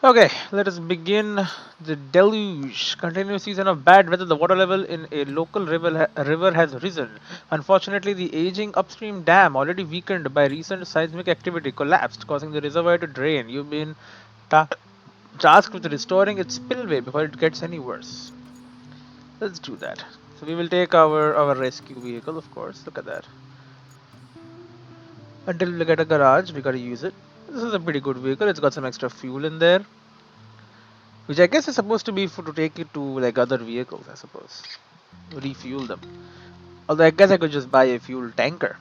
Okay, let us begin. The deluge. Continuous season of bad weather. The water level in a local river has risen. Unfortunately, the aging upstream dam, already weakened by recent seismic activity, collapsed, causing the reservoir to drain. You've been ta- tasked with restoring its spillway before it gets any worse. Let's do that. So we will take our rescue vehicle, of course. Look at that. Until we get a garage, we gotta use it. This is a pretty good vehicle. It's got some extra fuel in there. Which I guess is supposed to be for to take it to like other vehicles, I suppose. Refuel them. Although I guess I could just buy a fuel tanker,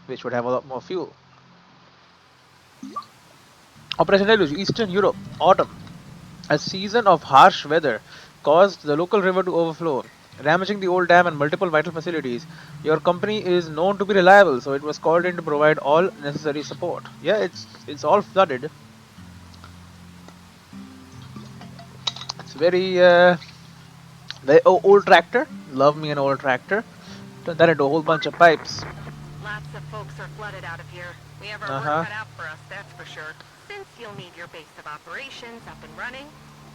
which would have a lot more fuel. Operation Deluge, Eastern Europe, autumn. A season of harsh weather caused the local river to overflow, damaging the old dam and multiple vital facilities. Your company is known to be reliable, so it was called in to provide all necessary support. Yeah, it's all flooded. It's very old tractor. Love me an old tractor. Turn that into a whole bunch of pipes. Lots of folks are flooded out of here. We have our Uh work huh. cut out for us, that's for sure. Since you'll need your base of operations up and running,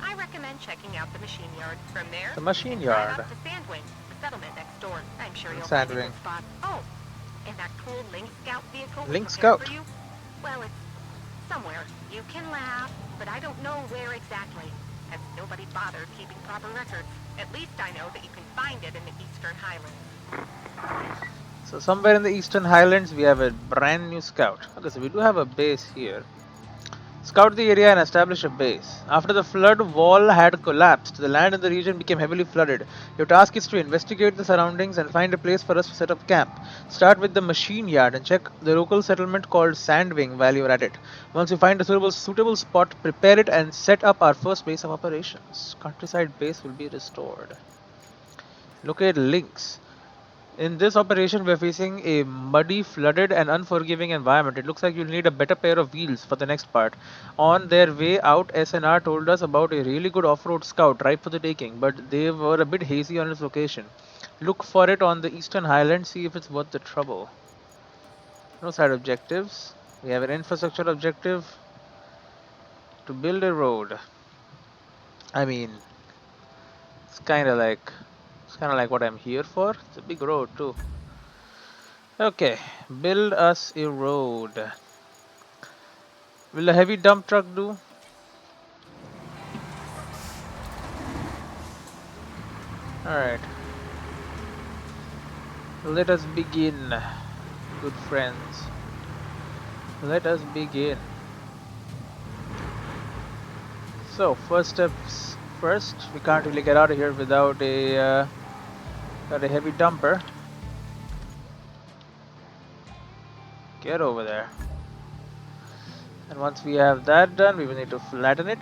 I recommend checking out the machine yard. From there, The you machine can drive yard. up to Sandwing, the settlement next door. I'm sure you'll find a Sandwing. good spot. Oh, and that cool Link Scout vehicle we Link prepared Scout. for you? Well, it's somewhere. You can laugh, but I don't know where exactly, as nobody bothered keeping proper records. At least I know that you can find it in the Eastern Highlands. So somewhere in the Eastern Highlands we have a brand new scout. Okay, so we do have a base here. Scout the area and establish a base. After the flood wall had collapsed, the land in the region became heavily flooded. Your task is to investigate the surroundings and find a place for us to set up camp. Start with the machine yard and check the local settlement called Sandwing while you're at it. Once you find a suitable spot, prepare it and set up our first base of operations. Countryside base will be restored. Locate links. In this operation, we're facing a muddy, flooded, and unforgiving environment. It looks like you'll need a better pair of wheels for the next part. On their way out, SNR told us about a really good off-road scout ripe for the taking, but they were a bit hazy on its location. Look for it on the Eastern Highlands, see if it's worth the trouble. No side objectives. We have an infrastructure objective to build a road. I mean, it's kind of like what I'm here for. It's a big road too. Okay, build us a road. Will a heavy dump truck do? Alright, let us begin, good friends. Let us begin. So, first steps first, we can't really get out of here without got a heavy dumper. Get over there. And once we have that done, we will need to flatten it.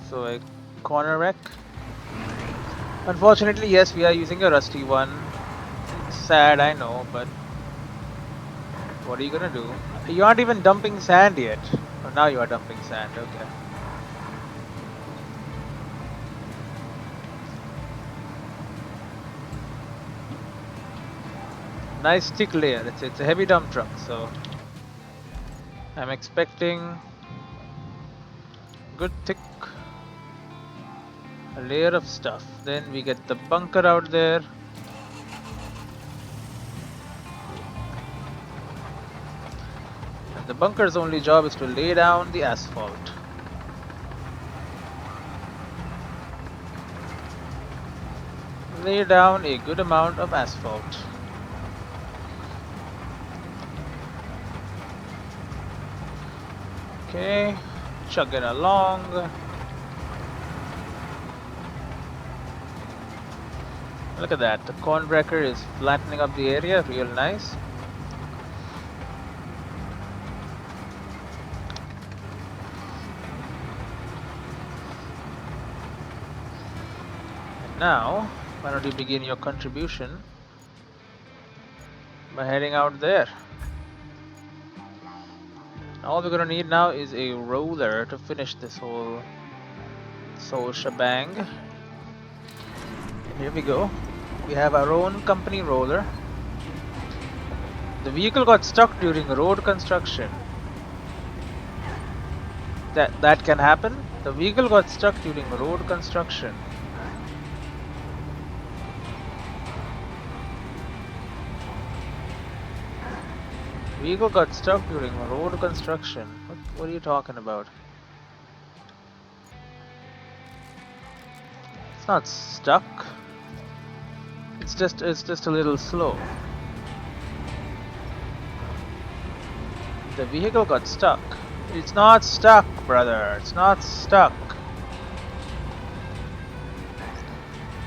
So, a corner rack. Unfortunately, yes, we are using a rusty one. It's sad, I know, but what are you gonna do? You aren't even dumping sand yet. Oh, now you are dumping sand, okay. Nice thick layer. It's a heavy dump truck, so I'm expecting good thick layer of stuff. Then we get the bunker out there. And the bunker's only job is to lay down the asphalt. Lay down a good amount of asphalt. Okay, chugging along. Look at that, the cornbreaker is flattening up the area, real nice. And now, why don't you begin your contribution by heading out there. All we're gonna need now is a roller to finish this whole shebang. And here we go. We have our own company roller. The vehicle got stuck during road construction. That can happen. The vehicle got stuck during road construction. Vehicle got stuck during road construction. What are you talking about? It's not stuck. It's just a little slow. The vehicle got stuck. It's not stuck, brother. It's not stuck.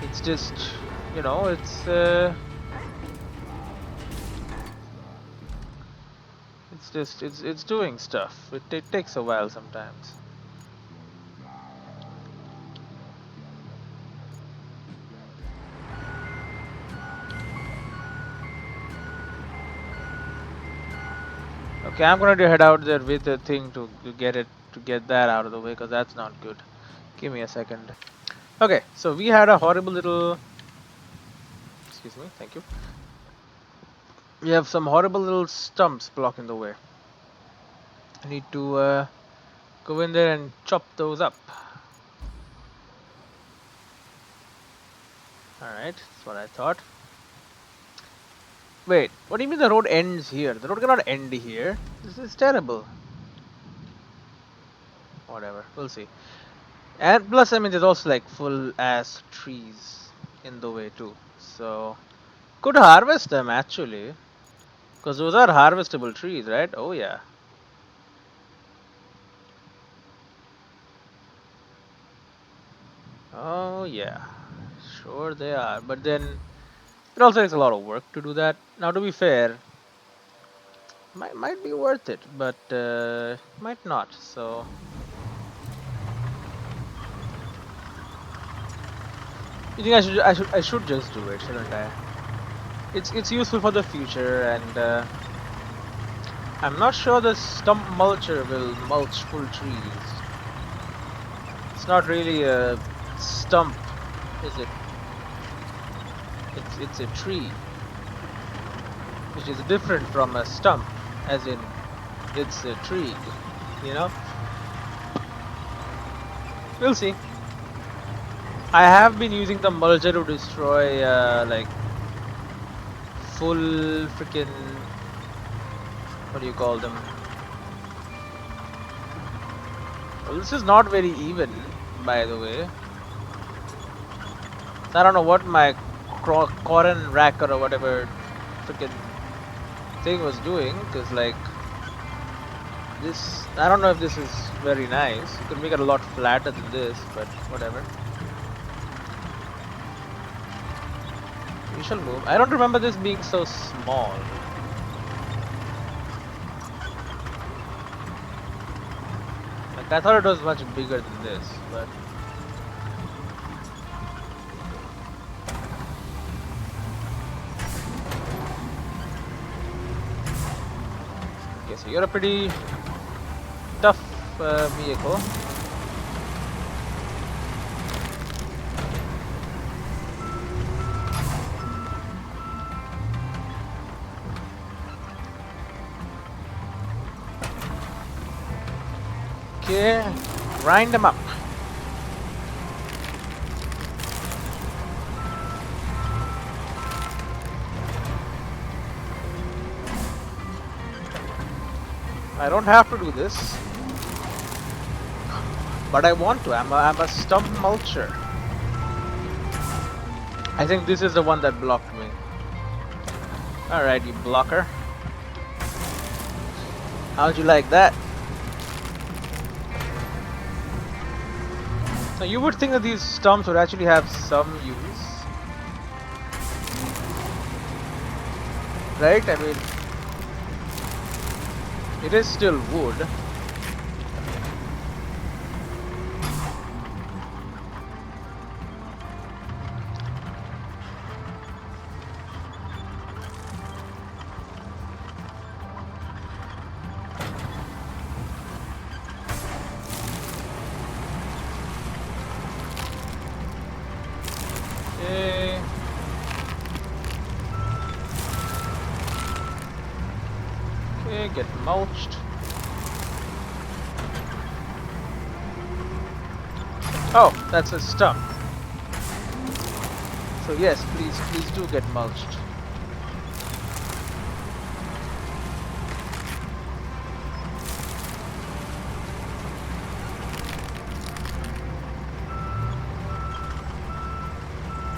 It's just, you know, it's doing stuff. It takes a while sometimes. Okay, I'm gonna head out there with a thing to get that out of the way, because that's not good. Give me a second. Okay, so we had a horrible little. Excuse me, thank you. We have some horrible little stumps blocking the way. I need to go in there and chop those up. Alright, that's what I thought. Wait, what do you mean the road ends here? The road cannot end here. This is terrible. Whatever, we'll see. And plus, I mean, there's also like full ass trees in the way too. So, could harvest them actually. Because those are harvestable trees, right? Oh yeah. Oh yeah. Sure they are. But then, it also takes a lot of work to do that. Now, to be fair, might be worth it, but might not. So, you think I should just do it, shouldn't I? It's useful for the future, and I'm not sure the stump mulcher will mulch full trees. It's not really a stump, is it? It's a tree, which is different from a stump, as in it's a tree. You know? We'll see. I have been using the mulcher to destroy like full freaking, what do you call them? Well, this is not very even, by the way. So I don't know what my Corin racker or whatever freaking thing was doing, because like this, I don't know if this is very nice. You could make it a lot flatter than this, but whatever. We shall move. I don't remember this being so small. Like, I thought it was much bigger than this, but okay, so you're a pretty tough vehicle. Okay, grind them up. I don't have to do this, but I want to. I'm a stump mulcher. I think this is the one that blocked me. Alright, you blocker. How'd you like that? Now you would think that these stumps would actually have some use, right? I mean, it is still wood. Okay, get mulched. Oh, that's a stump. So yes, please do get mulched.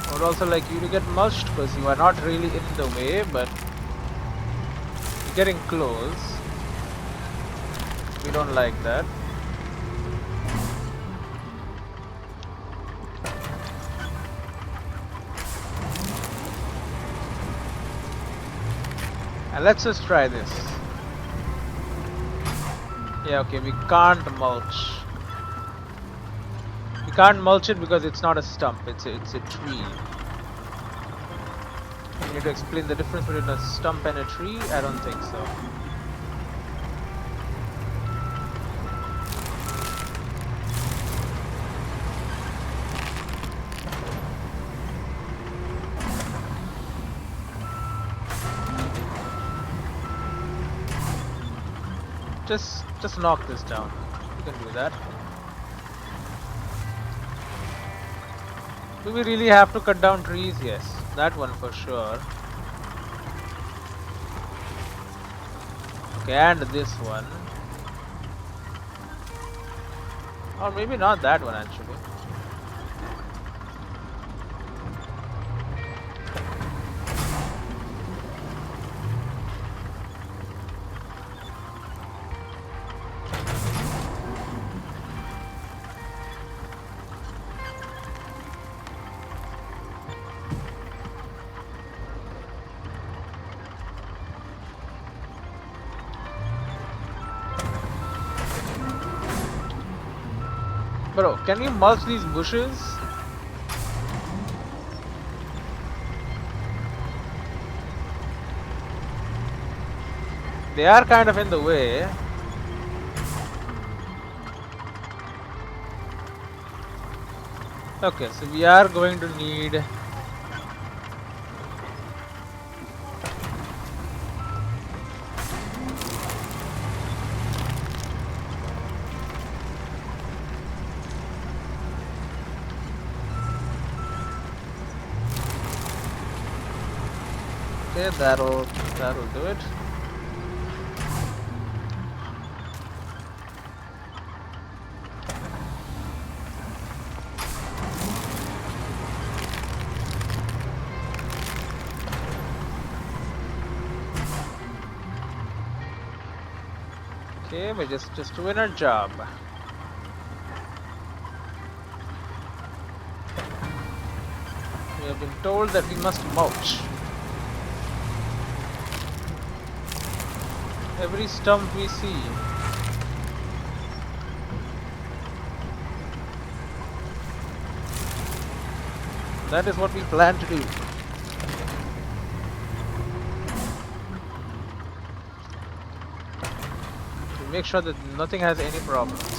I would also like you to get mulched because you are not really in the way, but you're getting close. We don't like that. And let's just try this. Yeah, okay, we can't mulch. We can't mulch it because it's not a stump, it's a tree. You need to explain the difference between a stump and a tree? I don't think so. Just knock this down. You can do that. Do we really have to cut down trees? Yes, that one for sure. Okay, and this one. Or maybe not that one actually. Bro, can you mulch these bushes? They are kind of in the way. Okay, so we are going to need... Okay, that'll do it. Okay, we're just doing our job. We have been told that we must mulch. Every stump we see. That is what we plan to do. To make sure that nothing has any problems.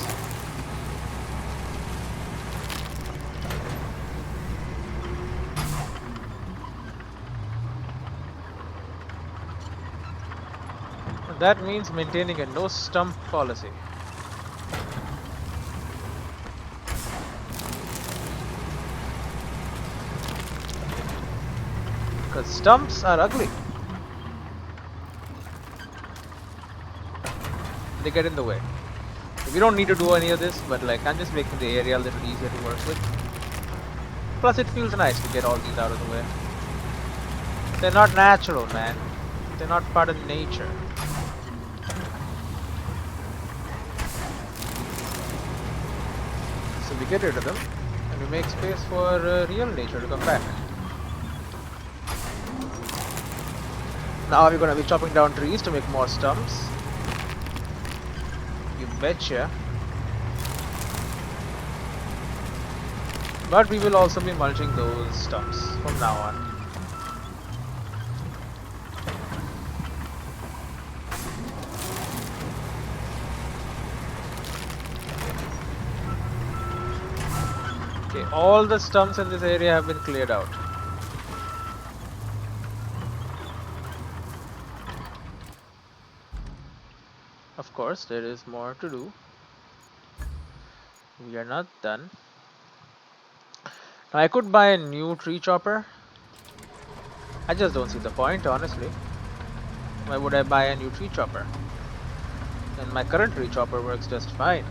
That means maintaining a no stump policy. Because stumps are ugly. They get in the way. We don't need to do any of this, but like I'm just making the area a little easier to work with. Plus it feels nice to get all these out of the way. They're not natural, man. They're not part of nature. So we get rid of them and we make space for real nature to come back. Now we're gonna be chopping down trees to make more stumps. You betcha. But we will also be mulching those stumps from now on. Okay, all the stumps in this area have been cleared out. Of course, there is more to do. We are not done. Now, I could buy a new tree chopper. I just don't see the point, honestly. Why would I buy a new tree chopper? And my current tree chopper works just fine.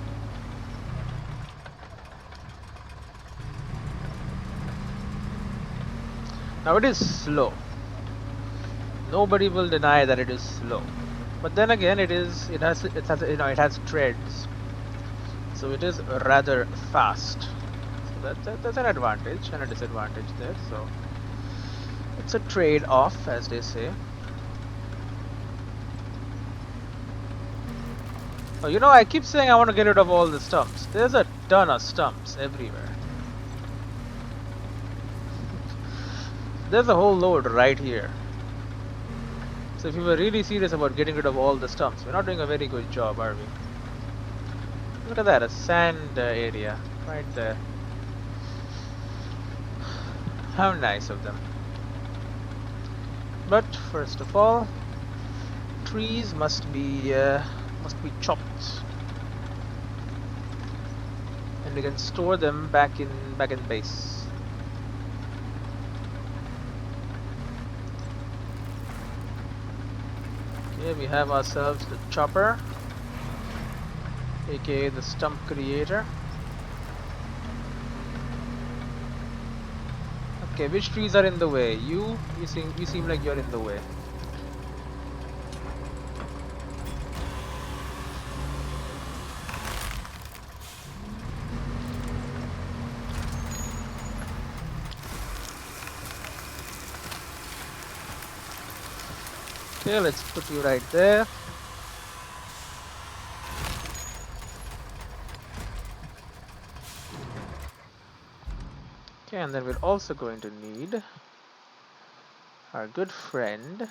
Now it is slow. Nobody will deny that it is slow. But then again, it has it has treads, so it is rather fast. So that's an advantage and a disadvantage there. So it's a trade-off, as they say. Oh, you know, I keep saying I want to get rid of all the stumps. There's a ton of stumps everywhere. There's a whole load right here. So if we were really serious about getting rid of all the stumps, we're not doing a very good job, are we? Look at that, a sand area right there. How nice of them. But first of all, trees must be chopped, and we can store them back in base. Okay, we have ourselves the chopper, aka the stump creator. Okay, which trees are in the way? You seem like you're in the way. Okay, let's put you right there. Okay, and then we're also going to need our good friend.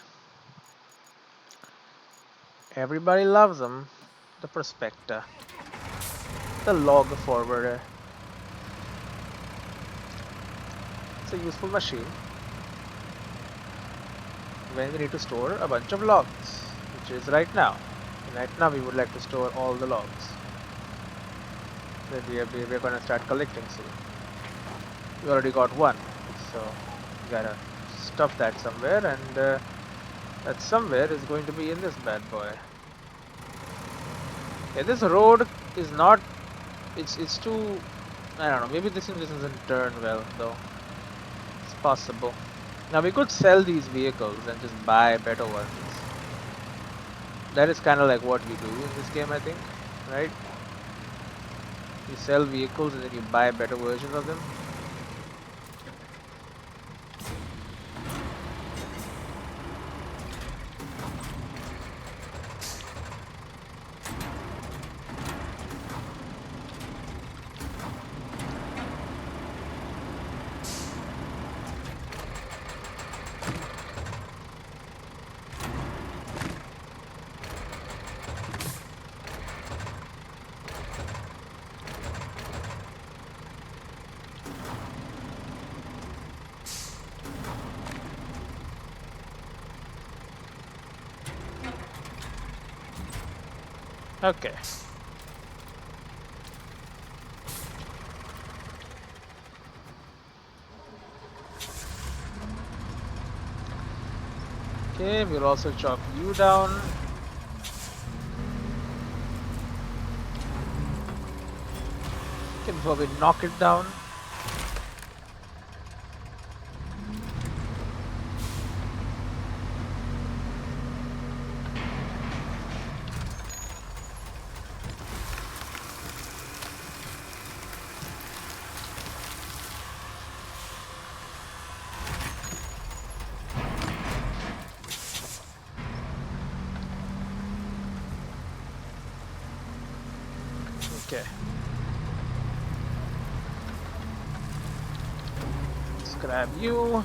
Everybody loves him, the prospector, the log forwarder. It's a useful machine when we need to store a bunch of logs, which is right now. Right now we would like to store all the logs that we're going to start collecting soon. We already got one, so we gotta stuff that somewhere, and that somewhere is going to be in this bad boy. Yeah, this road is not. It's too. I don't know. Maybe this doesn't turn well though. It's possible. Now we could sell these vehicles and just buy better ones. That is kind of like what we do in this game, I think, right? You sell vehicles and then you buy better versions of them. Okay. Okay, we'll also chop you down. Okay, before we knock it down. Okay. Let's grab you.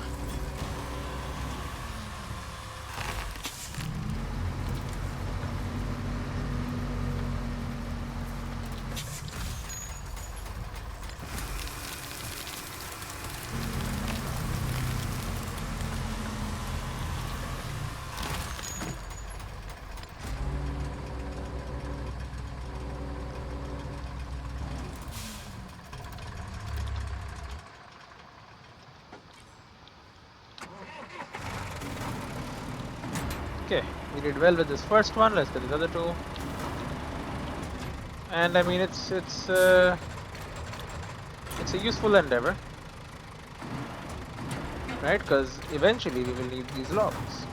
Okay, we did well with this first one. Let's get these other two. And I mean, it's a useful endeavor, right? Because eventually we will need these logs.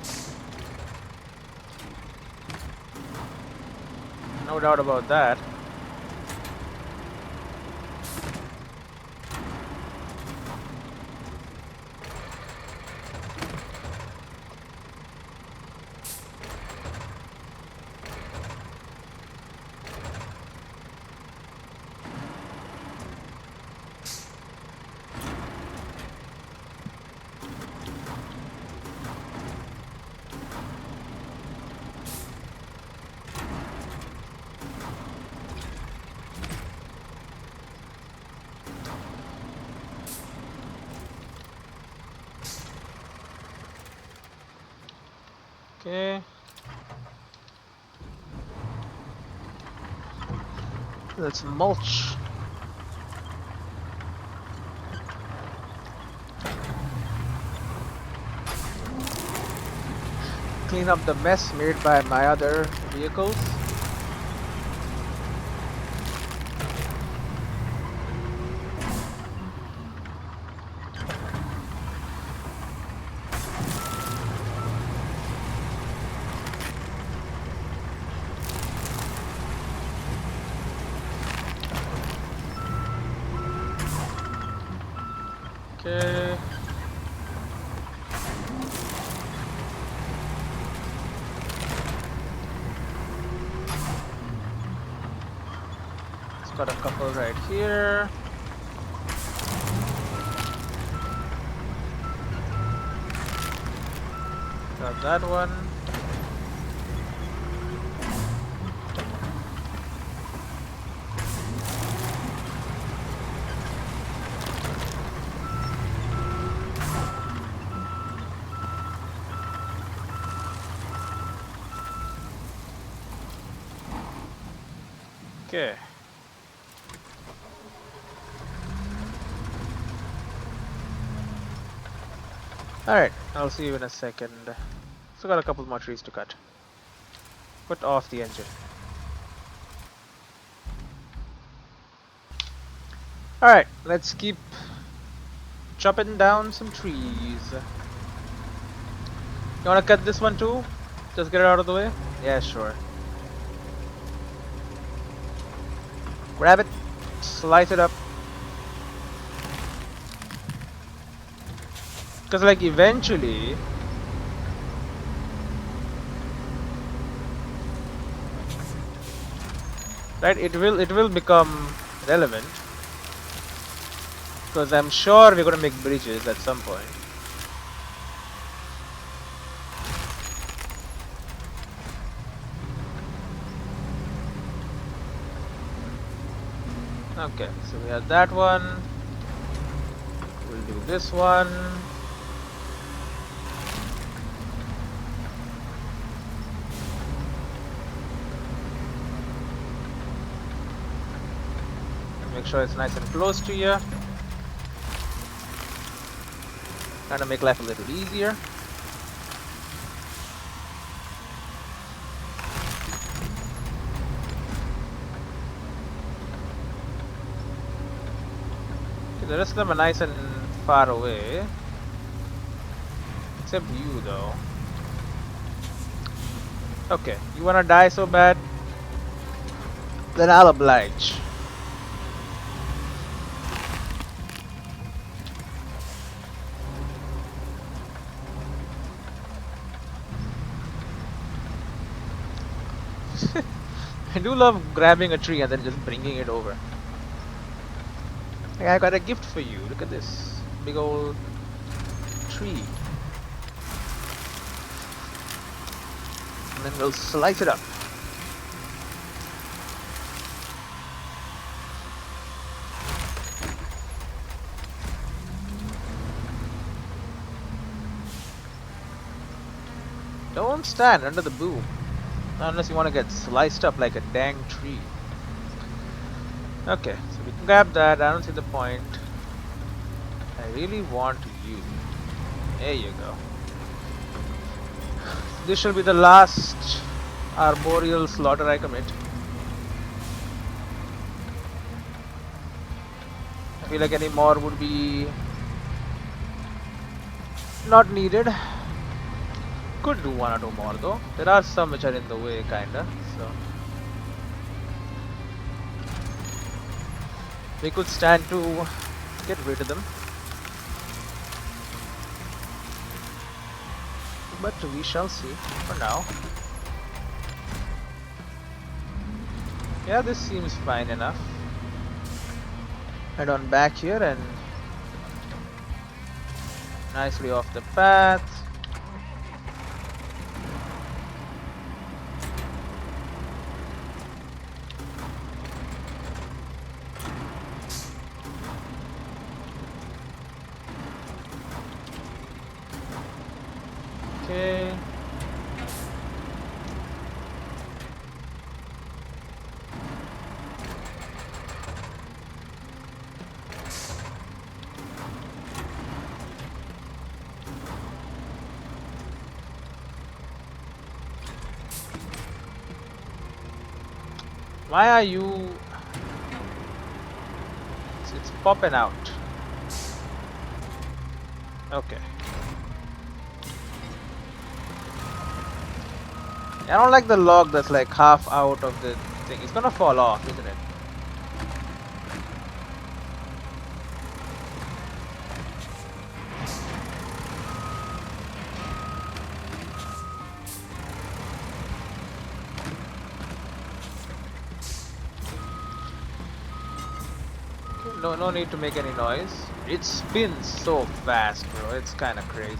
No doubt about that. Okay. Let's mulch. Clean up the mess made by my other vehicles. Okay. It's got a couple right here. Got that one. Okay. Alright, I'll see you in a second. Still got a couple more trees to cut. Put off the engine. Alright, let's keep chopping down some trees. You wanna cut this one too? Just get it out of the way? Yeah, sure. Grab it, slice it up. Because like eventually right, it will become relevant. Because I'm sure we're gonna make bridges at some point. Okay, so we have that one. We'll do this one. Make sure it's nice and close to you. Trying to make life a little easier. Okay, the rest of them are nice and far away. Except you though. Okay, you wanna die so bad? Then I'll oblige. I do love grabbing a tree and then just bringing it over. Hey, I got a gift for you. Look at this big old tree. And then we'll slice it up. Don't stand under the boom. Not unless you want to get sliced up like a dang tree. Okay, so we can grab that. I don't see the point. I really want you. There you go. This shall be the last arboreal slaughter I commit. I feel like any more would be not needed. Could do one or two more though. There are some which are in the way, kinda. So we could stand to get rid of them. But we shall see for now. Yeah, this seems fine enough. Head on back here and nicely off the path. Okay. Why are you... It's popping out. Okay. I don't like the log that's like half out of the thing. It's gonna fall off, isn't it? Okay, no need to make any noise. It spins so fast, bro. It's kind of crazy.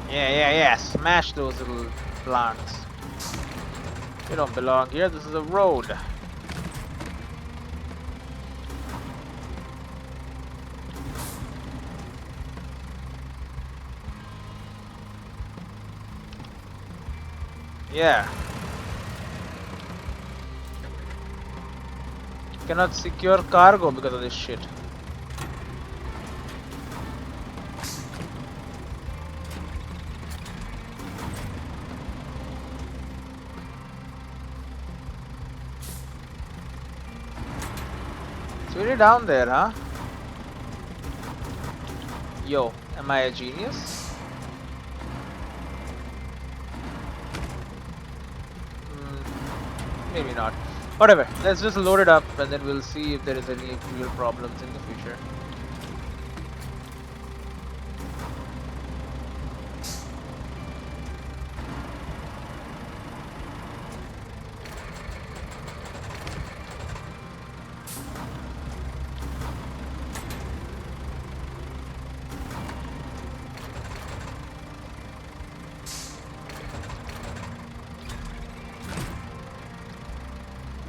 Yeah. Smash those little plants. You don't belong here. This is a road. Yeah. Cannot secure cargo because of this shit. It's really down there, huh? Yo, am I a genius? Maybe not. Whatever, let's just load it up and then we'll see if there is any real problems in the future.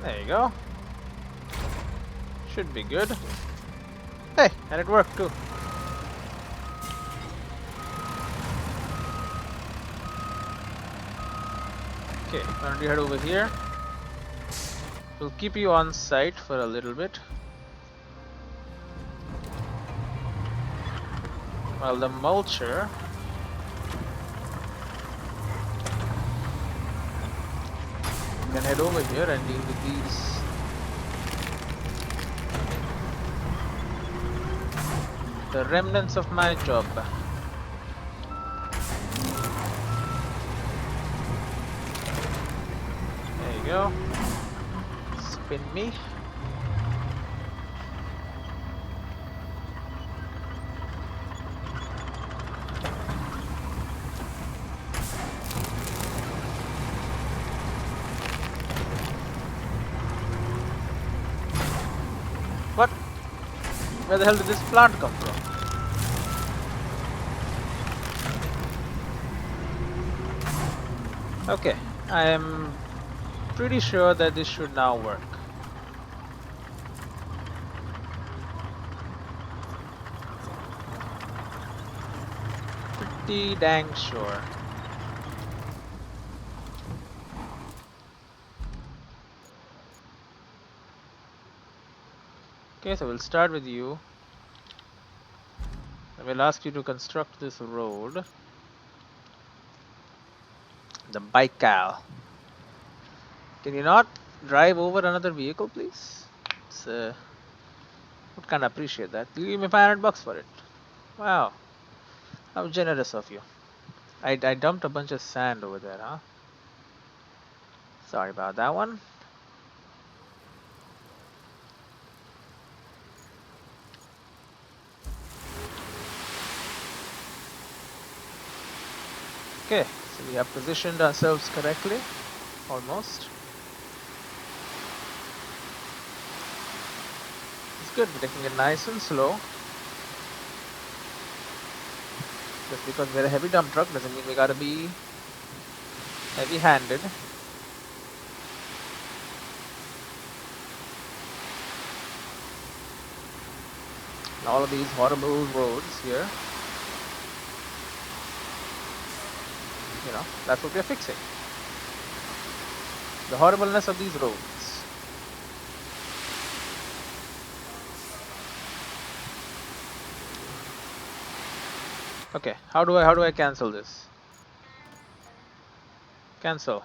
There you go. Should be good. Hey, and it worked too. Okay, why don't you head over here? We'll keep you on site for a little bit. While the mulcher can head over here and deal with these. The remnants of my job. There you go. Spin me. What? Where the hell did this plant come from? Okay, I am pretty sure that this should now work. Pretty dang sure. Okay, so we'll start with you. I will ask you to construct this road. The bicycle. Can you not drive over another vehicle, please? It's, would kind of appreciate that. You give me $500 for it. Wow, how generous of you. I dumped a bunch of sand over there, huh? Sorry about that one. Okay, so we have positioned ourselves correctly, almost. It's good, we're taking it nice and slow. Just because we're a heavy dump truck doesn't mean we gotta be heavy-handed. And all of these horrible roads here, you know, that's what we're fixing. The horribleness of these roads. Okay, how do I cancel this? Cancel.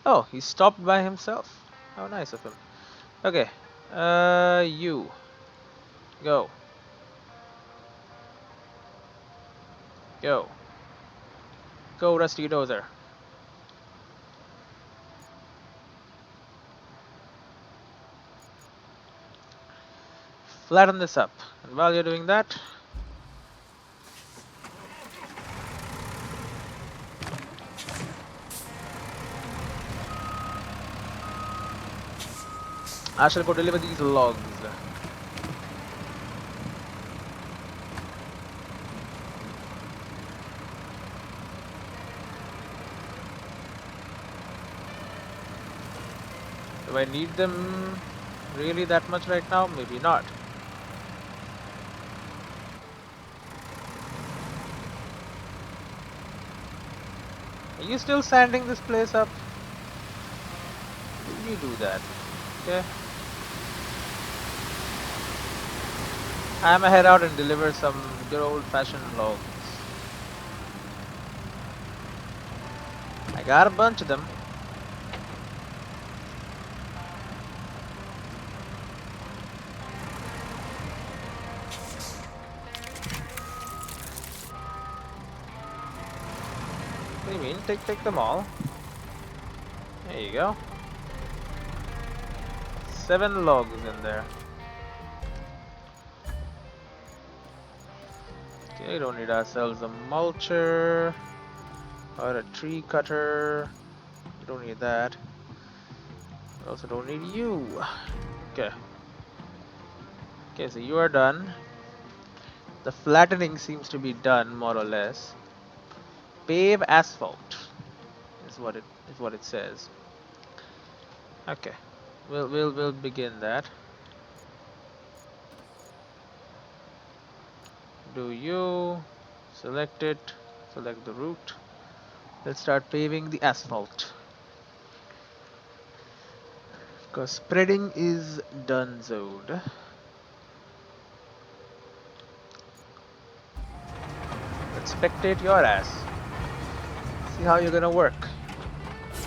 Oh, he stopped by himself. How nice of him. Okay, you go, go, go, Rusty Dozer. Flatten this up, and while you're doing that, I shall go deliver these logs. Do I need them really that much right now? Maybe not. Are you still sanding this place up? You do that. Okay. I'ma head out and deliver some good old-fashioned logs. I got a bunch of them. What do you mean? Take them all. There you go. 7 logs in there. Okay, don't need ourselves a mulcher or a tree cutter. We don't need that. We also don't need you. Okay. Okay, so you are done. The flattening seems to be done more or less. Pave asphalt is what it says. Okay. We'll begin that. Do you select it, select the route. Let's start paving the asphalt. Because spreading is donezoed. Let's spectate your ass. See how you're gonna work.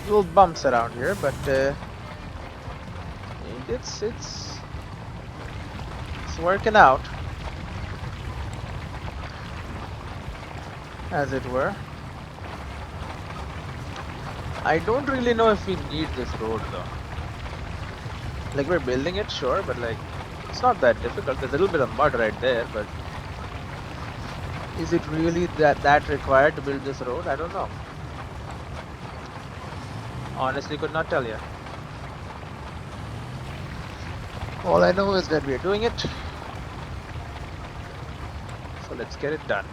Little bumps around here, but it's working out, as it were. I don't really know if we need this road though. Like, we're building it, sure, but like, it's not that difficult. There's a little bit of mud right there, but is it really that required to build this road? I don't know. Honestly, could not tell you. All I know is that we're doing it. So let's get it done.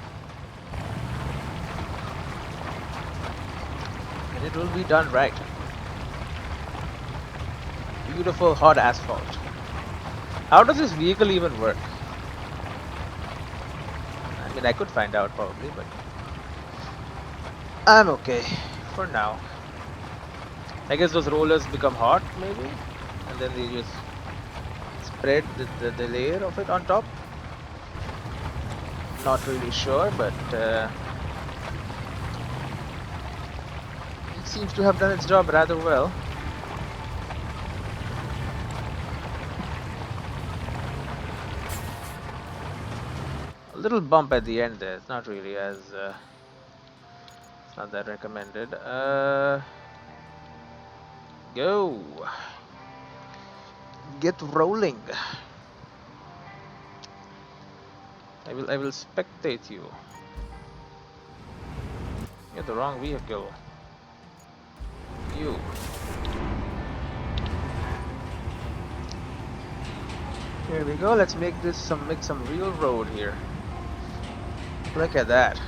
And it will be done right. Beautiful hot asphalt. How does this vehicle even work? I mean, I could find out probably, but I'm okay for now. I guess those rollers become hot, maybe, and then they just spread the layer of it on top. Not really sure, but it seems to have done its job rather well. A little bump at the end there. It's not really as it's not that recommended. Go. Get rolling. I will spectate you. You're the wrong vehicle. You. Here we go. Let's make some real road here. Look at that.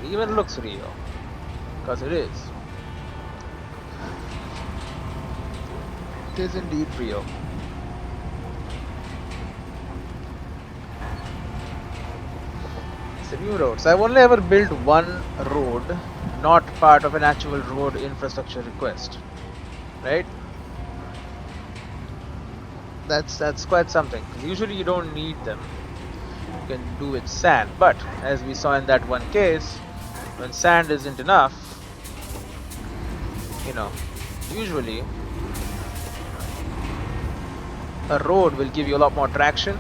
It even looks real. Because it is. It is indeed real. It's a new road. So I've only ever built one road, not part of an actual road infrastructure request. Right? That's quite something. 'Cause usually you don't need them. You can do with sand. But as we saw in that one case, when sand isn't enough, you know, usually a road will give you a lot more traction,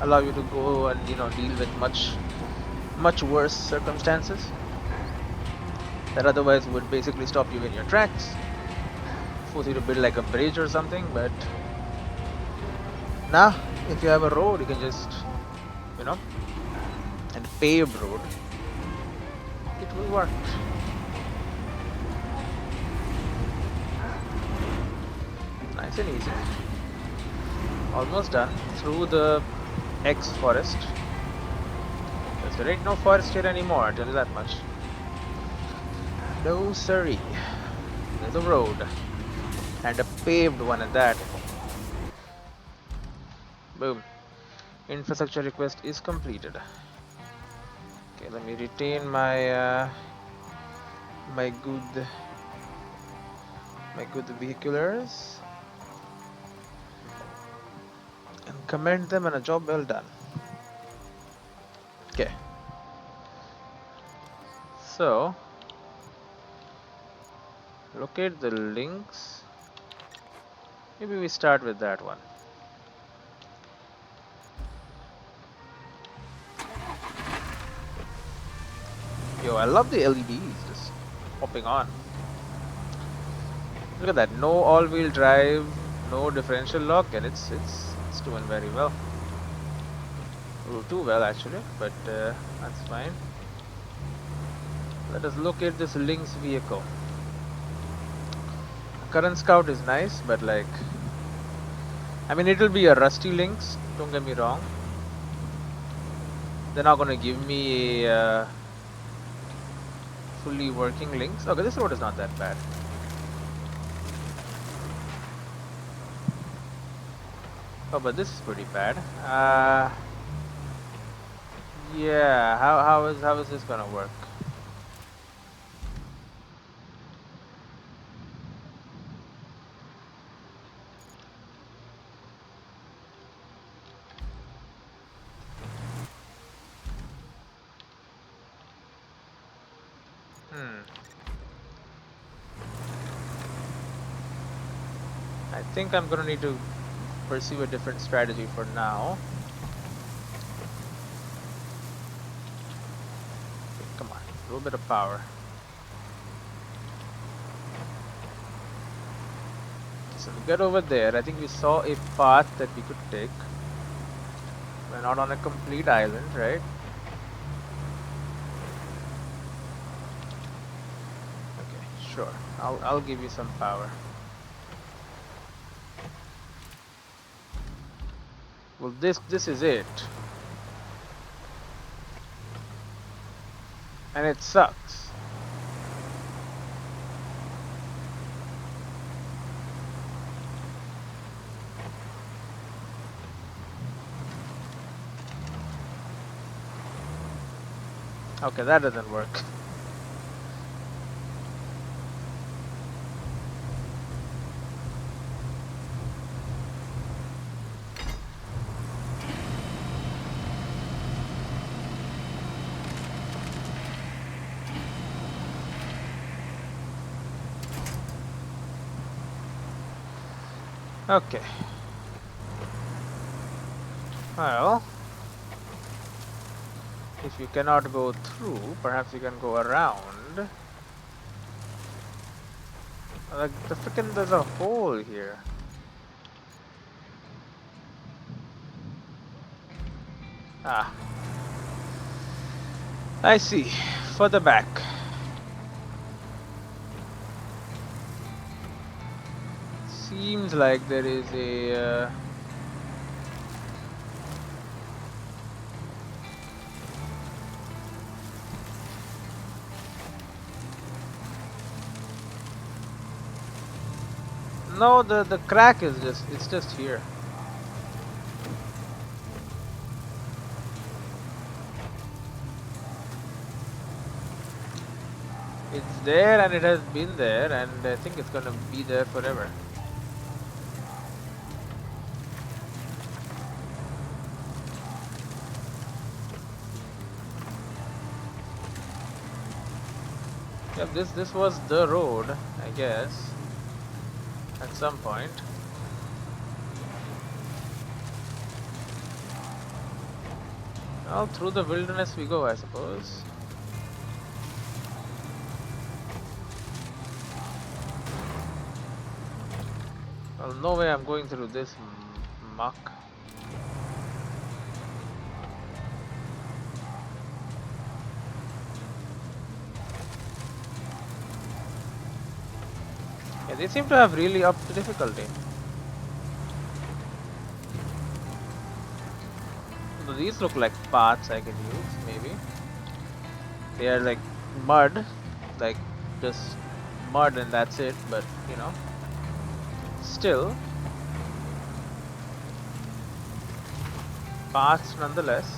allow you to go and deal with much worse circumstances that otherwise would basically stop you in your tracks, force you to build like a bridge or something. But now, if you have a road, you can just, and paved road, it will work. Nice and easy. Almost done through the X forest. Because there ain't no forest here anymore, I'll tell you that much. No siree. There's a road. And a paved one at that. Boom. Infrastructure request is completed. Okay, let me retain my my good vehiculars and commend them on a job well done. Okay. So locate the links. Maybe we start with that one. Yo, I love the LEDs just popping on. Look at that, no all-wheel drive, no differential lock, and it's doing very well. A little too well actually, but that's fine. Let us locate this Lynx vehicle. Current Scout is nice, but like, I mean, it'll be a rusty Lynx, don't get me wrong. They're not gonna give me a fully working Lynx. Okay, this road is not that bad. Oh, but this is pretty bad. Yeah, how is this gonna work? I think I'm gonna need to pursue a different strategy for now. Okay, come on, a little bit of power. So we get over there. I think we saw a path that we could take. We're not on a complete island, right? Okay, sure. I'll give you some power. Well, this is it. And it sucks. Okay, that doesn't work. Okay. Well, if you cannot go through, perhaps you can go around. Like the frickin' there's a hole here. Ah, I see. Further back. Seems like there is a. No, the crack is it's just here. It's there and it has been there, and I think it's gonna be there forever. Yep, this was the road, I guess, at some point. Well, through the wilderness we go, I suppose. Well, no way I'm going through this muck. Yeah, they seem to have really upped the difficulty. So these look like paths I can use, maybe. They are like mud, like just mud and that's it, but you know, still paths nonetheless.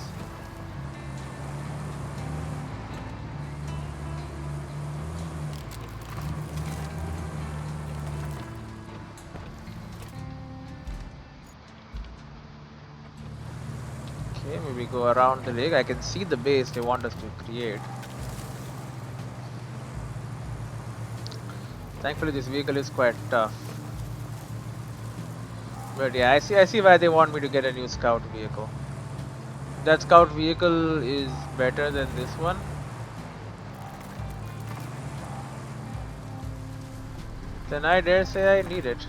Okay, maybe go around the lake. I can see the base they want us to create. Thankfully this vehicle is quite tough. But yeah, I see why they want me to get a new scout vehicle. That scout vehicle is better than this one. Then I dare say I need it.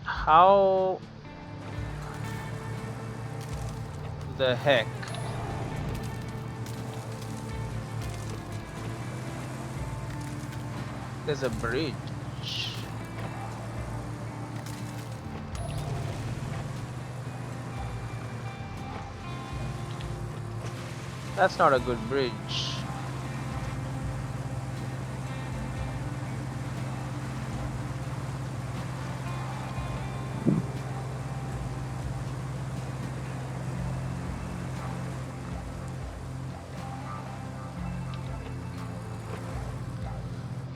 How the heck? There's a bridge. That's not a good bridge.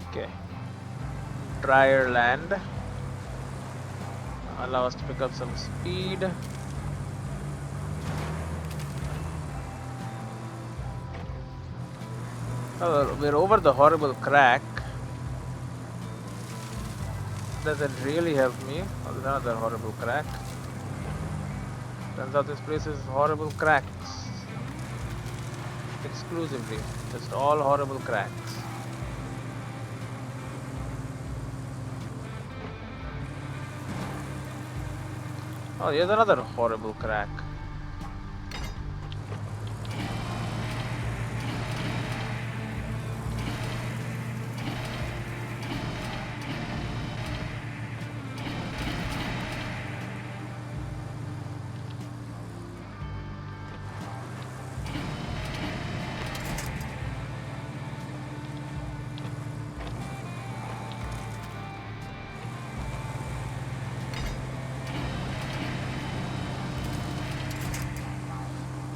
Okay. Drier land. Allow us to pick up some speed. Oh, we're over the horrible crack. Doesn't really help me. Oh, there's another horrible crack. Turns out this place is horrible cracks. Exclusively. Just all horrible cracks. Oh, here's another horrible crack.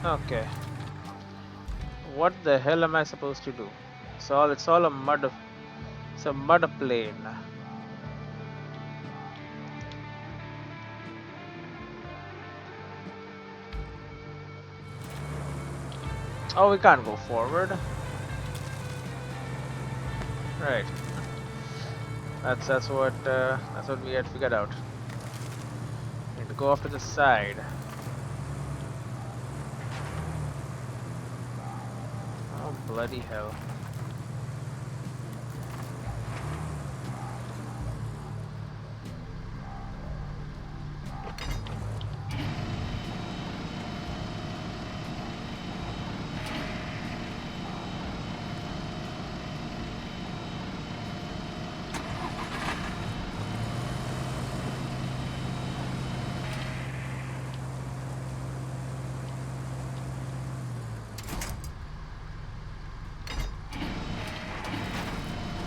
Okay. What the hell am I supposed to do? It's all a mud. It's a mud plane. Oh, we can't go forward. Right. That's what we had figured out. Need to go off to the side. Oh bloody hell!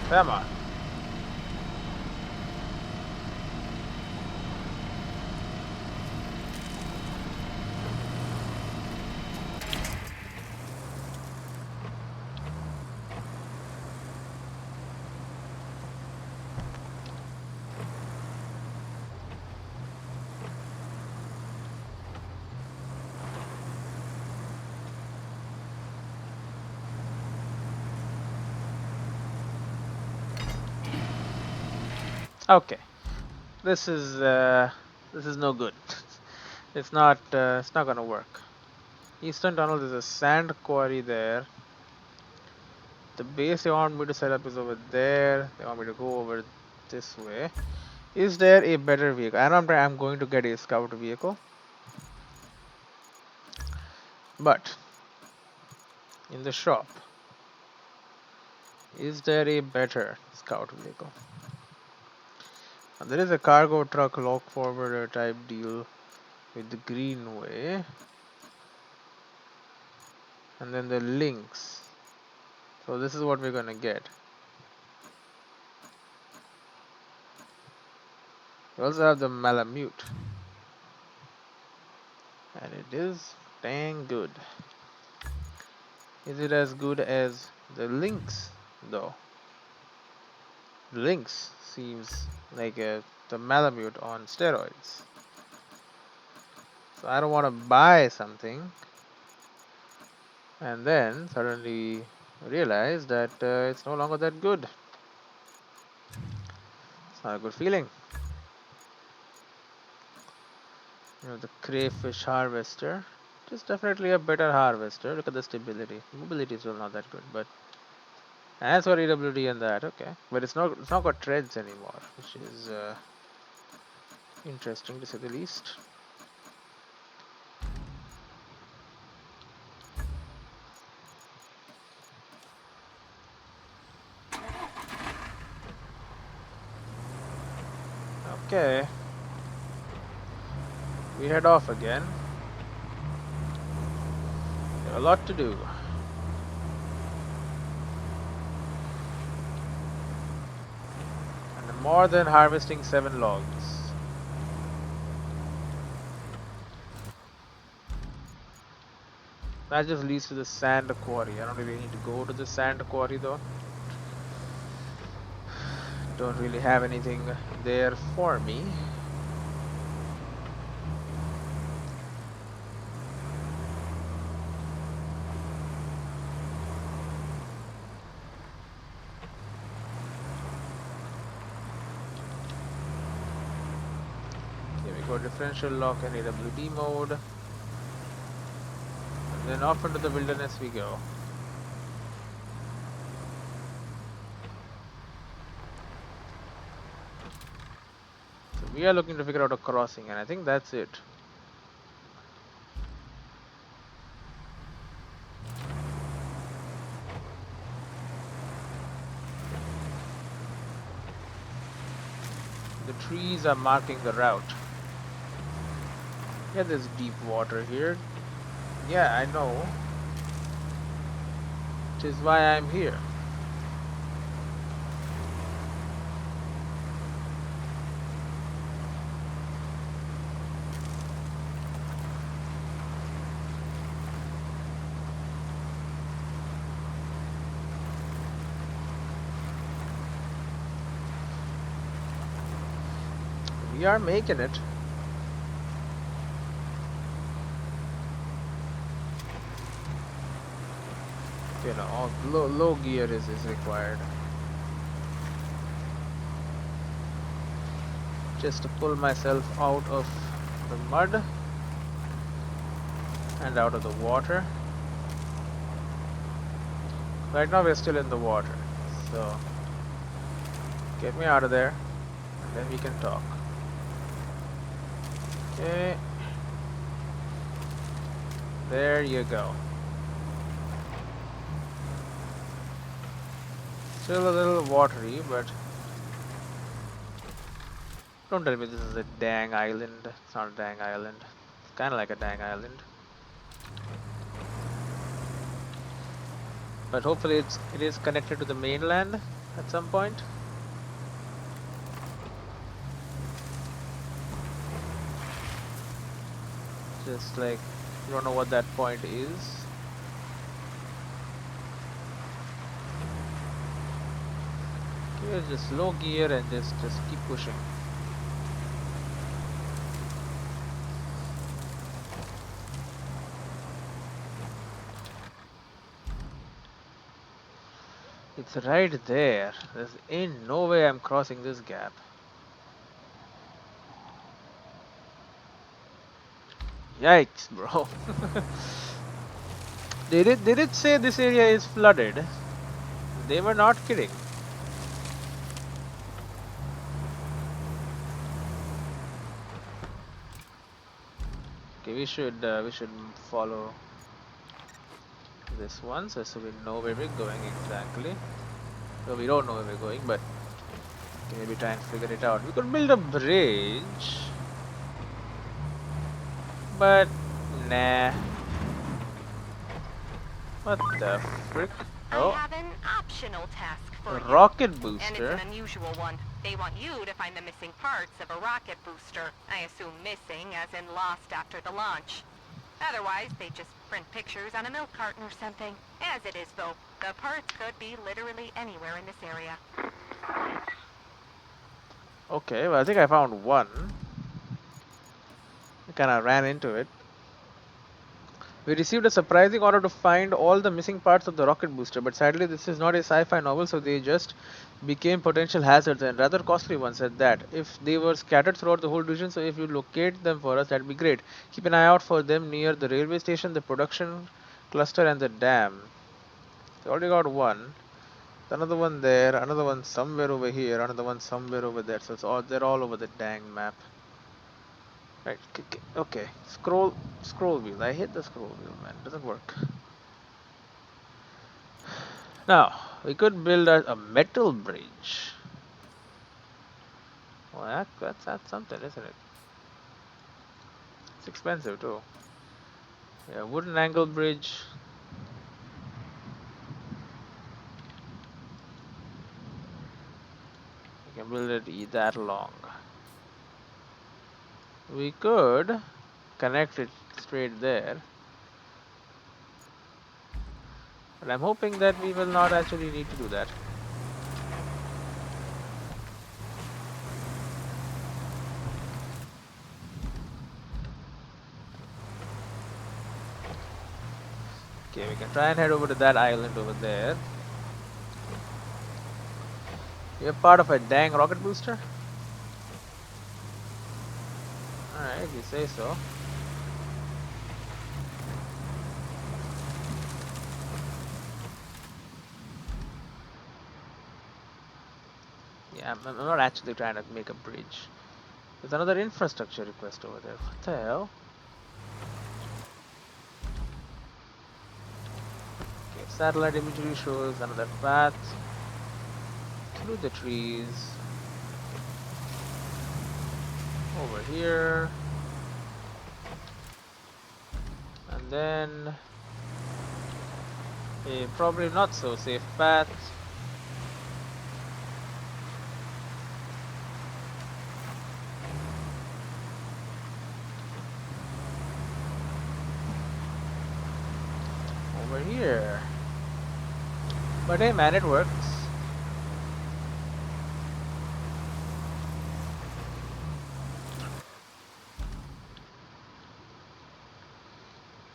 Come on. Okay, this is no good. It's not gonna work. Eastern tunnel. There's a sand quarry there. The base they want me to set up is over there. They want me to go over this way. Is there a better vehicle? I know I'm going to get a scout vehicle, but in the shop, is there a better scout vehicle? Now, there is a cargo truck lock forwarder type deal with the greenway, and then the links. So this is what we're gonna get. We also have the Malamute, and it is dang good. Is it as good as the Lynx though? The Lynx seems like the Malamute on steroids. So I don't want to buy something and then suddenly realize that it's no longer that good. It's not a good feeling. The crayfish harvester, it is definitely a better harvester. Look at the stability. Mobility is still not that good, but as for EWD and that, okay. But it's not got treads anymore, which is interesting to say the least. Okay. We head off again. We have a lot to do. And more than harvesting 7 logs. That just leads to the sand quarry. I don't really need to go to the sand quarry though. Don't really have anything there for me. Here we go, differential lock and AWD mode. And then off into the wilderness we go. So we are looking to figure out a crossing, and I think that's it. The trees are marking the route. Yeah, there's deep water here. Yeah, I know. Which is why I'm here. We are making it. You know, all low gear is required. just to pull myself out of the mud and out of the water. Right now we're still in the water, so get me out of there and then we can talk. Okay, there you go. Still a little watery, but don't tell me this is a dang island. It's not a dang island. It's kind of like a dang island. But hopefully it is connected to the mainland at some point. Just like, you don't know what that point is. Okay, just low gear and just keep pushing. It's right there. There's ain't no way I'm crossing this gap. Yikes, bro. They did say this area is flooded. They were not kidding. Okay, we should follow this one so we know where we're going exactly. So we don't know where we're going, but okay, maybe try and figure it out. We could build a bridge, but nah. What the frick? I Oh, have an optional task for a you. rocket And it's booster. an unusual one. They want you to find the missing parts of a rocket booster. I assume missing as in lost after the launch. Otherwise, they just print pictures on a milk carton or something. As it is, though, the parts could be literally anywhere in this area. Okay, well I think I found one. I kind of ran into it. We received a surprising order to find all the missing parts of the rocket booster, but sadly this is not a sci-fi novel, so they just became potential hazards and rather costly ones at that. If they were scattered throughout the whole region, so if you locate them for us, that'd be great. Keep an eye out for them near the railway station, the production cluster, and the dam. We already got one. Another one there, another one somewhere over here, another one somewhere over there. So it's all they're all over the dang map. Right, okay. Scroll wheel. I hate the scroll wheel, man. It doesn't work. Now, we could build a metal bridge. Well, that's something, isn't it? It's expensive too. Yeah, wooden angle bridge. We can build it that long. We could connect it straight there. But I'm hoping that we will not actually need to do that. Okay, we can try and head over to that island over there. You're part of a dang rocket booster? Alright, you say so. Yeah, I'm not actually trying to make a bridge. There's another infrastructure request over there. What the hell? Okay, satellite imagery shows another path through the trees. Over here. And then a probably not so safe path. Over here. But hey man, it works.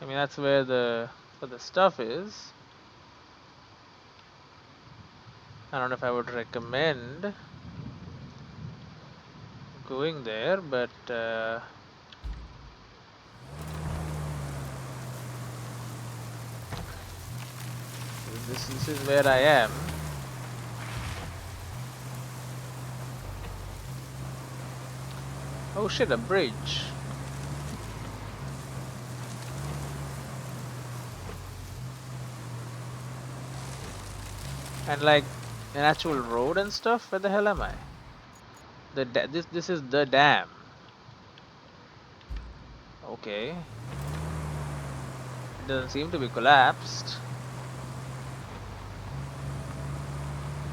I mean that's where the stuff is. I don't know if I would recommend going there, but this is where I am. Oh shit, a bridge. And like an actual road and stuff. Where the hell am I? This is the dam. Okay. It doesn't seem to be collapsed.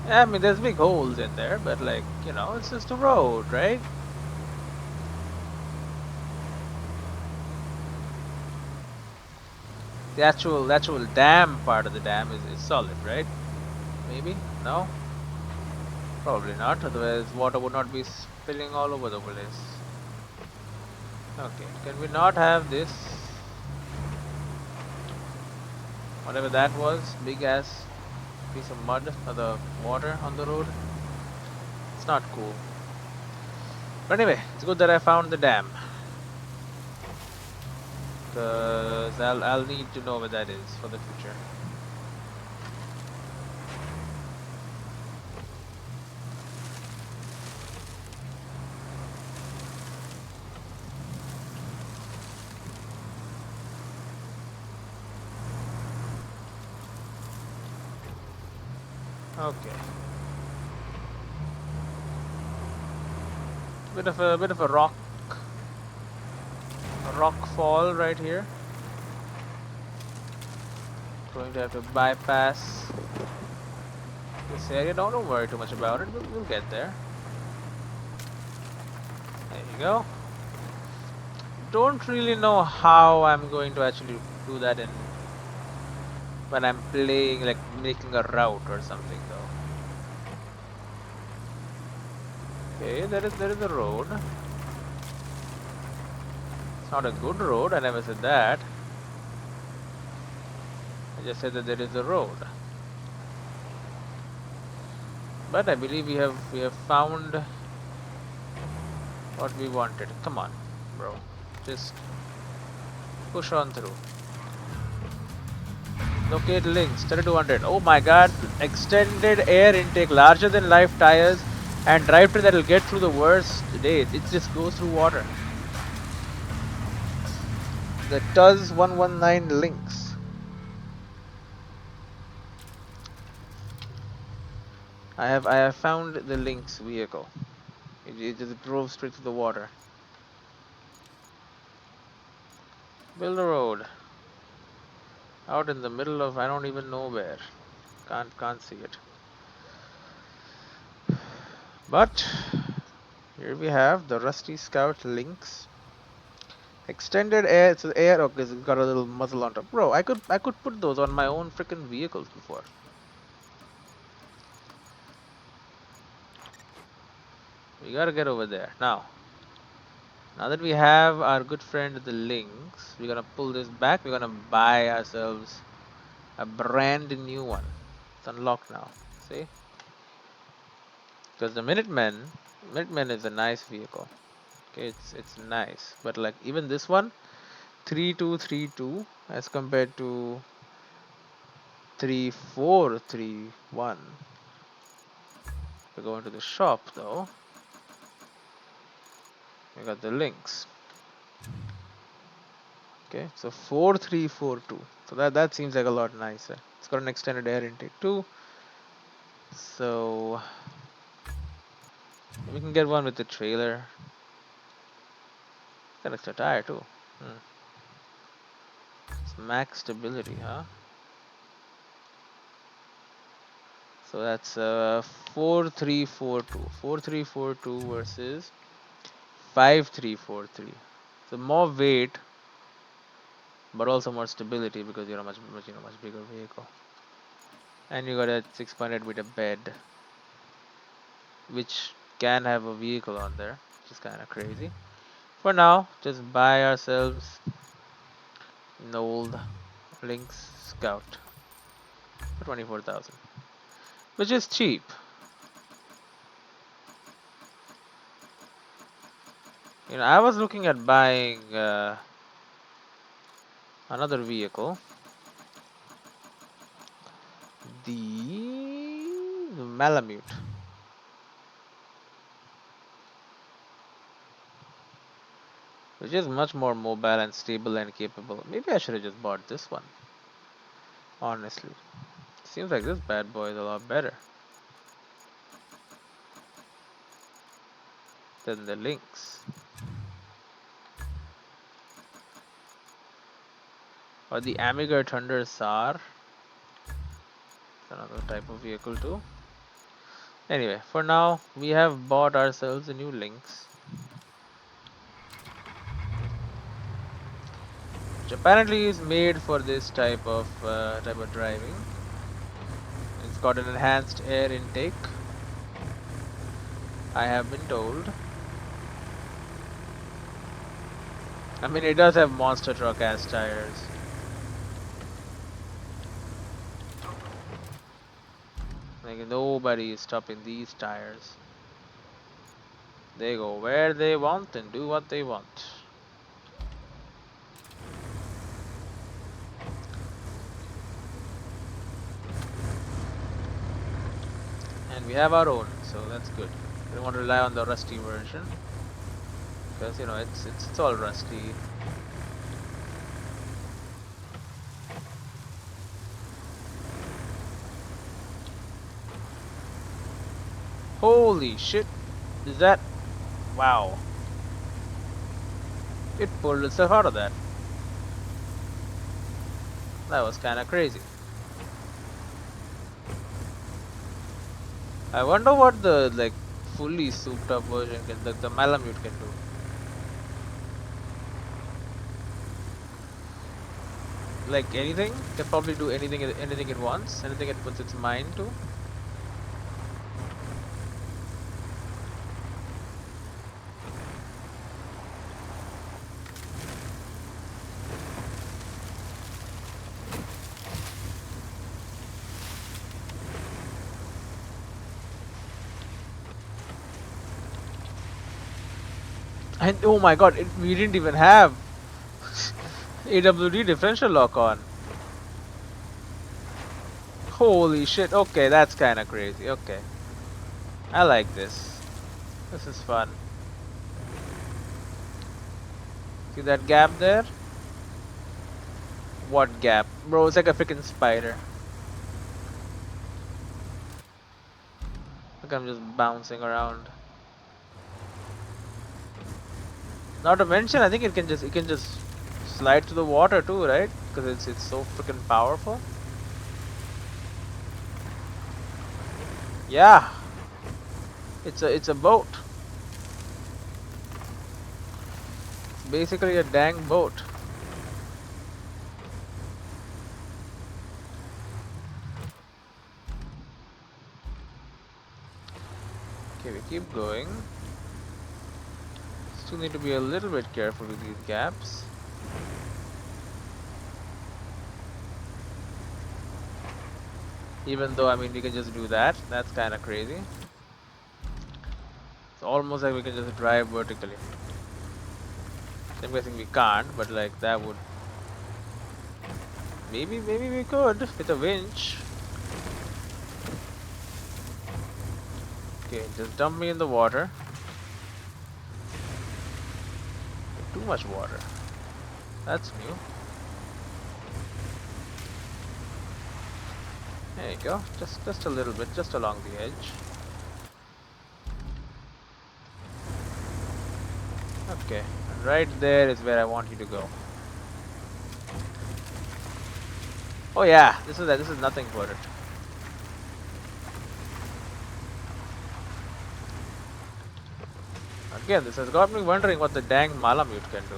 Yeah, I mean, there's big holes in there, but like, you know, it's just a road, right? The actual dam part of the dam is solid, right? Maybe? No? Probably not, otherwise water would not be spilling all over the place. Okay, can we not have this? Whatever that was, big ass piece of mud or the water on the road. It's not cool. But anyway, it's good that I found the dam. Cause I'll need to know where that is for the future. Okay. Bit of a rock fall right here. Going to have to bypass this area. Don't worry too much about it. We'll get there. There you go. Don't really know how I'm going to actually do that in when I'm playing, like making a route or something though. Okay, there is a road. It's not a good road. I never said that. I just said that there is a road. But I believe we have found what we wanted. Come on, bro. Just push on through. Locate links, 3200. Oh my god, extended air intake, larger than life tires, and drivetrain that will get through the worst days. It just goes through water. The TUZ 119 links. I have found the links vehicle. It just drove straight through the water. Build a road. Out in the middle of I don't even know where. Can't see it. But here we have the Rusty Scout links. Extended air, so air. Okay, so it's got a little muzzle on top. Bro, I could put those on my own freaking vehicles before. We gotta get over there now. Now that we have our good friend the links, we're gonna pull this back. We're gonna buy ourselves a brand new one. It's unlocked now. See? Because the Minutemen is a nice vehicle. Okay, it's nice, but like even this one, 3232 as compared to 3431. We're going to the shop though. We got the links. Okay, so 4342. So that seems like a lot nicer. It's got an extended air intake too. So we can get one with the trailer. Got extra tire too. It's max stability, huh? So that's 4342. 4342 versus 5343. So more weight, but also more stability because you're a much bigger vehicle. And you got a 6.8 meter bed, which can have a vehicle on there, which is kind of crazy. For now, just buy ourselves an old Lynx Scout for 24,000, which is cheap. You know, I was looking at buying another vehicle. The Malamute. Which is much more mobile and stable and capable. Maybe I should have just bought this one. Honestly. Seems like this bad boy is a lot better than the Lynx. Or the Amiga Thunder SAR. Another type of vehicle too. Anyway, for now, we have bought ourselves a new Lynx. Which apparently is made for this type of driving. It's got an enhanced air intake, I have been told. I mean, it does have monster truck ass tires. Like nobody is stopping these tires. They go where they want and do what they want. And we have our own, so that's good. We don't want to rely on the rusty version because you know it's all rusty. Holy shit! Is that? Wow! It pulled itself out of that. That was kind of crazy. I wonder what the like fully souped up version can, the Malamute can do. Like anything, can probably do anything it wants, anything it puts its mind to. And oh my god, we didn't even have AWD differential lock on. Holy shit, okay, that's kinda crazy, okay. I like this. This is fun. See that gap there? What gap? Bro, it's like a freaking spider. Look, I'm just bouncing around. Not to mention, I think it can just slide to the water too, right? Because it's so freaking powerful. Yeah, it's a boat. It's basically a dang boat. Okay, we keep going. Still need to be a little bit careful with these gaps. Even though, I mean, we can just do that. That's kind of crazy. It's almost like we can just drive vertically. I'm guessing we can't, but like that would... Maybe we could with a winch. Okay, just dump me in the water. Too much water. That's new. There you go. Just a little bit, just along the edge. Okay, and right there is where I want you to go. Oh yeah, this is nothing for it. Again, this has got me wondering what the dang Malamute can do.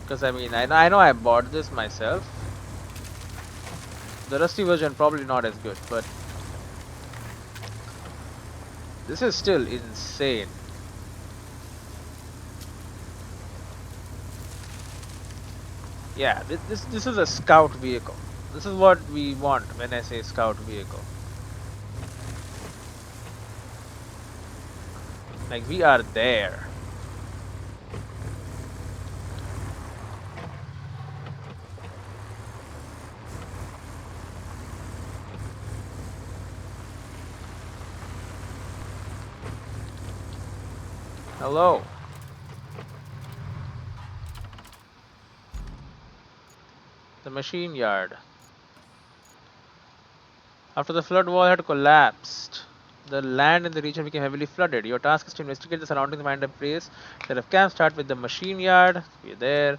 Because I mean, I know I bought this myself. The rusty version probably not as good, but this is still insane. Yeah, this is a scout vehicle. This is what we want when I say scout vehicle. Like, we are there. Hello. The machine yard. After the flood wall had collapsed, the land in the region became heavily flooded. Your task is to investigate the surroundings, find a place that have camp. Start with the machine yard. We're there,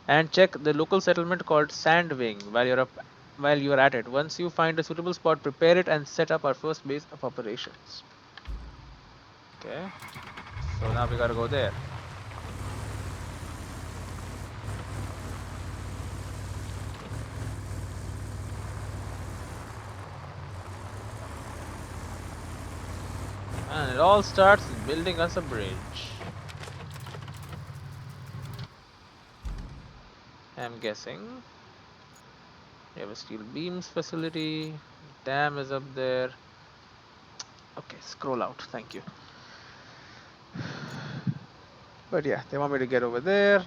and check the local settlement called Sandwing while you are at it. Once you find a suitable spot, prepare it and set up our first base of operations. Okay, so now we gotta go there. And it all starts with building us a bridge. I'm guessing. We have a steel beams facility. Dam is up there. Okay, scroll out. Thank you. But yeah, they want me to get over there.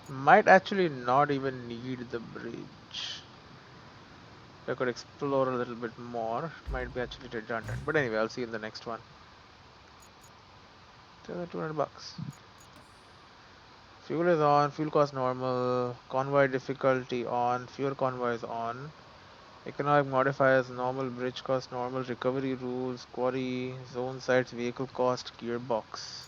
Might actually not even need the bridge. If I could explore a little bit more, it might be actually redundant. But anyway, I'll see you in the next one. 200 bucks. Fuel is on, fuel cost normal, convoy difficulty on, fuel convoy is on. Economic modifiers normal, bridge cost normal, recovery rules, quarry, zone sites, vehicle cost, gearbox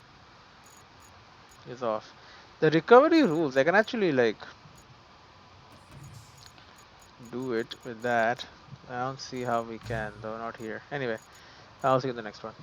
is off. The recovery rules, I can actually like do it with that. I don't see how we can though, not here. Anyway, I'll see you in the next one.